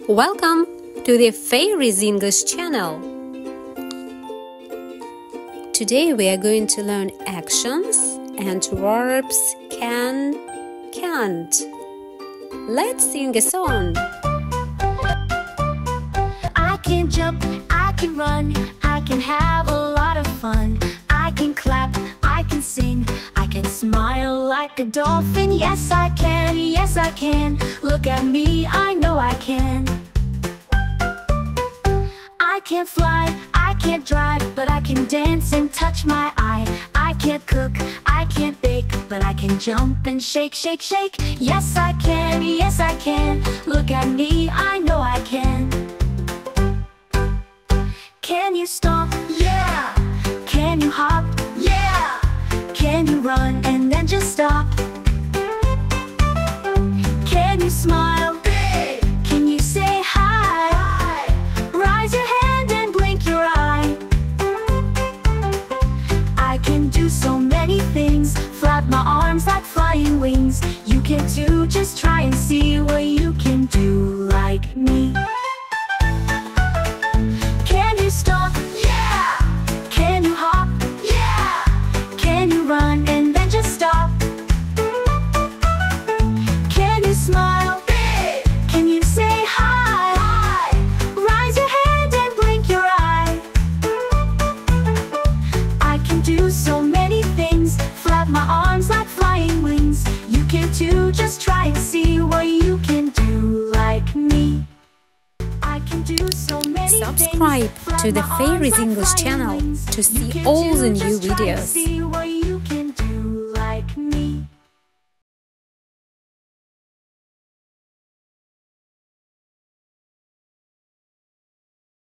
Welcome to the Fairies English channel. Today we are going to learn actions and verbs can, can't. Let's sing a song. I can jump, I can run, I can have a lot of fun. I can clap, I can sing, I can smile like a dolphin. Yes I can, look at me, I know I can. I can't fly, I can't drive, but I can dance and touch my eye. I can't cook, I can't bake, but I can jump and shake, shake, shake. Yes I can, look at me, I know I can. Can you stop? Yeah. Can you hop? Yeah. Can you run and then just stop? Can you smile? Big. Can you say hi? Hi. Raise your hand and blink your eye. I can do so many things, flap my arms like flying wings. You can too, just try and see what you can do like me. Can you stop? Yeah. Can you hop? Yeah. Can you run and then just stop? Can you smile? Big. Can you say hi? Hi. Raise your hand and blink your eye. I can do so many things, flap my arms like flying wings. You can too, just try and see what you can do like me. I can do so many Subscribe to the Fairies English channel to see all the new videos.